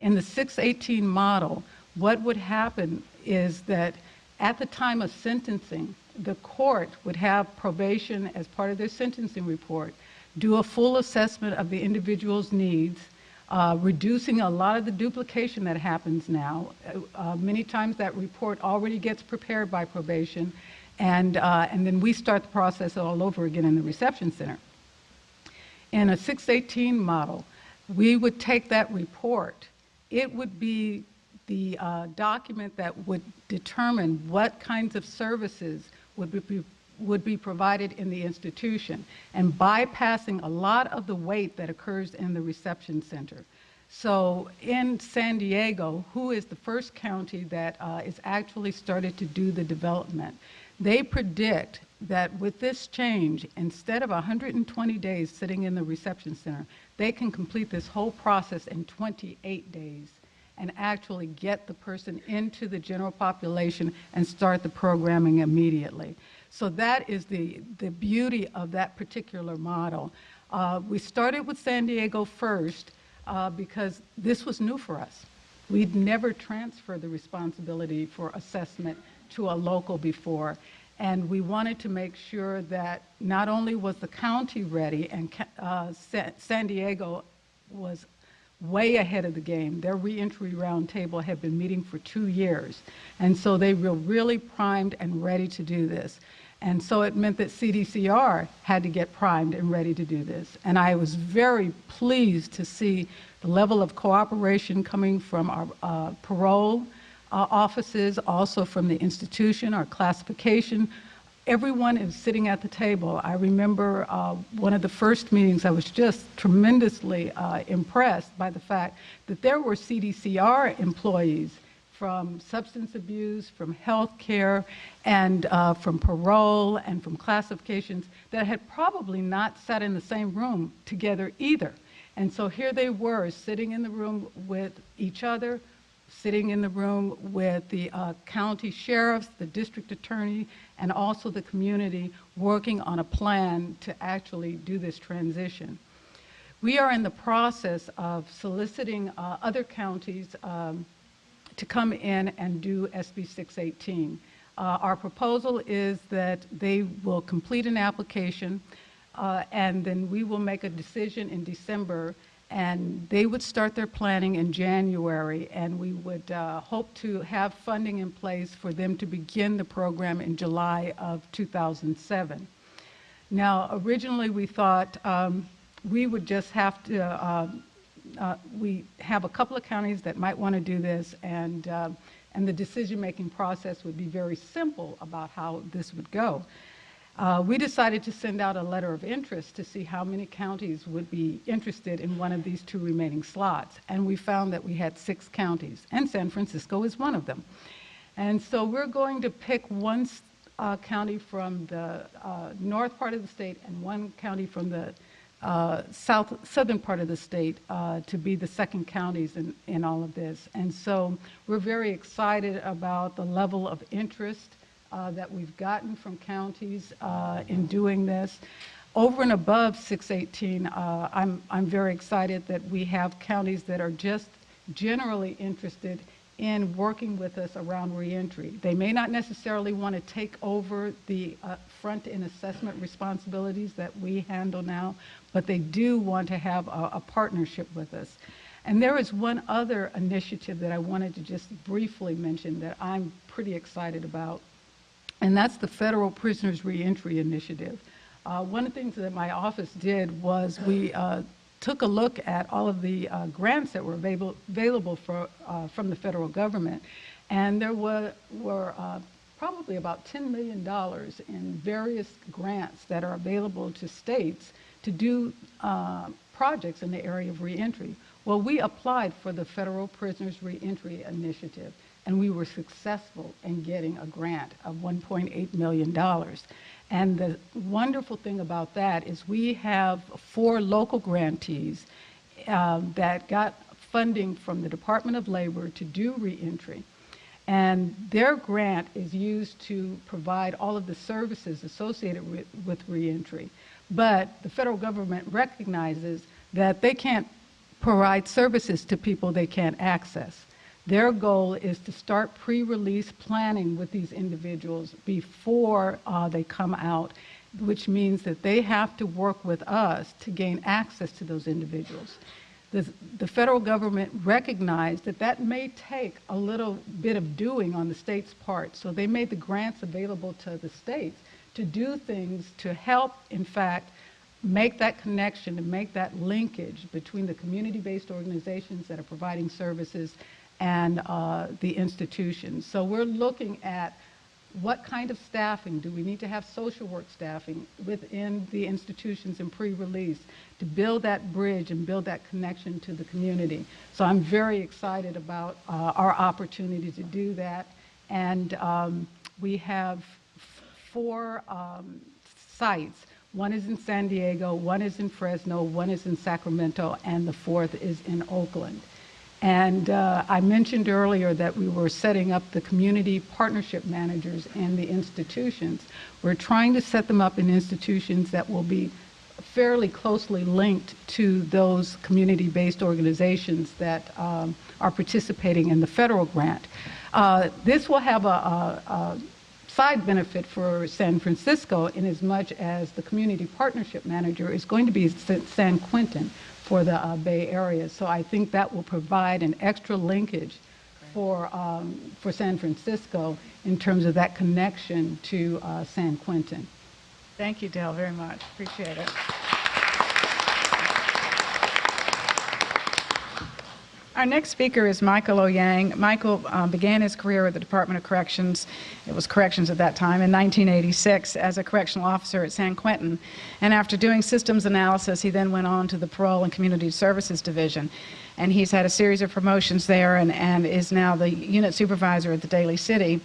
In the 618 model, what would happen is that at the time of sentencing, the court would have probation as part of their sentencing report, do a full assessment of the individual's needs, reducing a lot of the duplication that happens now. Many times that report already gets prepared by probation, and then we start the process all over again in the reception center. In a 618 model, we would take that report. It would be the document that would determine what kinds of services would be provided in the institution, and bypassing a lot of the wait that occurs in the reception center. So in San Diego, who is the first county that is actually started to do the development, they predict that with this change, instead of 120 days sitting in the reception center, they can complete this whole process in 28 days and actually get the person into the general population and start the programming immediately. So that is the beauty of that particular model. We started with San Diego first because this was new for us. We'd never transferred the responsibility for assessment to a local before. And we wanted to make sure that not only was the county ready, and San Diego was way ahead of the game. Their reentry roundtable had been meeting for 2 years. And so they were really primed and ready to do this. And so it meant that CDCR had to get primed and ready to do this. And I was very pleased to see the level of cooperation coming from our parole offices, also from the institution, our classification. Everyone is sitting at the table. I remember one of the first meetings, I was just tremendously impressed by the fact that there were CDCR employees from substance abuse, from health care, and from parole, and from classifications that had probably not sat in the same room together either. And so here they were, sitting in the room with each other, sitting in the room with the county sheriffs, the district attorney, and also the community, working on a plan to actually do this transition. We are in the process of soliciting other counties to come in and do SB 618. Our proposal is that they will complete an application, and then we will make a decision in December, and they would start their planning in January, and we would hope to have funding in place for them to begin the program in July of 2007. Now, originally we thought we would just have to, we have a couple of counties that might want to do this, and the decision-making process would be very simple about how this would go. We decided to send out a letter of interest to see how many counties would be interested in one of these 2 remaining slots. And we found that we had 6 counties, and San Francisco is one of them. And so we're going to pick one county from the north part of the state and one county from the southern part of the state to be the second counties in all of this. And so we're very excited about the level of interest that we've gotten from counties in doing this. Over and above 618, I'm very excited that we have counties that are just generally interested in working with us around reentry. They may not necessarily want to take over the front-end assessment responsibilities that we handle now, but they do want to have a partnership with us. And there is one other initiative that I wanted to just briefly mention that I'm pretty excited about, and that's the Federal Prisoners Reentry Initiative. One of the things that my office did was we took a look at all of the grants that were available from the federal government, and there were probably about $10 million in various grants that are available to states to do projects in the area of reentry. Well, we applied for the Federal Prisoners Reentry Initiative, and we were successful in getting a grant of $1.8 million. And the wonderful thing about that is we have 4 local grantees that got funding from the Department of Labor to do reentry. And their grant is used to provide all of the services associated with reentry. But the federal government recognizes that they can't provide services to people they can't access. Their goal is to start pre-release planning with these individuals before they come out, which means that they have to work with us to gain access to those individuals. The federal government recognized that that may take a little bit of doing on the state's part, so they made the grants available to the states to do things to help, in fact, make that connection and make that linkage between the community-based organizations that are providing services and the institutions. So we're looking at what kind of staffing do we need to have social work staffing within the institutions in pre-release to build that bridge and build that connection to the community. So I'm very excited about our opportunity to do that. And we have 4 sites. One is in San Diego, one is in Fresno, one is in Sacramento, and the 4th is in Oakland. And I mentioned earlier that we were setting up the community partnership managers in the institutions. We're trying to set them up in institutions that will be fairly closely linked to those community-based organizations that are participating in the federal grant. This will have a side benefit for San Francisco in as much as the community partnership manager is going to be San Quentin for the Bay Area. So I think that will provide an extra linkage for San Francisco in terms of that connection to San Quentin. Thank you, Dale, very much. Appreciate it. Our next speaker is Michael Oyang. Michael began his career with the Department of Corrections, it was Corrections at that time, in 1986 as a correctional officer at San Quentin. And after doing systems analysis, he then went on to the Parole and Community Services Division. And he's had a series of promotions there and is now the unit supervisor at the Daly City.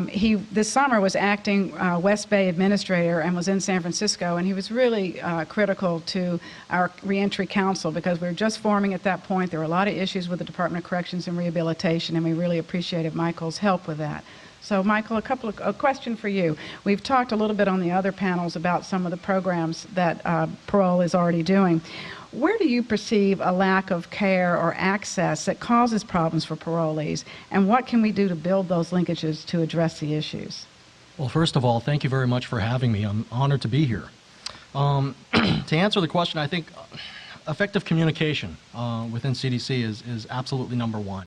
He, this summer, was acting West Bay administrator and was in San Francisco, and he was really critical to our Reentry Council because we were just forming at that point. There were a lot of issues with the Department of Corrections and Rehabilitation, and we really appreciated Michael's help with that. So, Michael, a question for you. We've talked a little bit on the other panels about some of the programs that parole is already doing. Where do you perceive a lack of care or access that causes problems for parolees, and what can we do to build those linkages to address the issues? Well, first of all, thank you very much for having me. I'm honored to be here. To answer the question, I think effective communication within CDC is absolutely number one.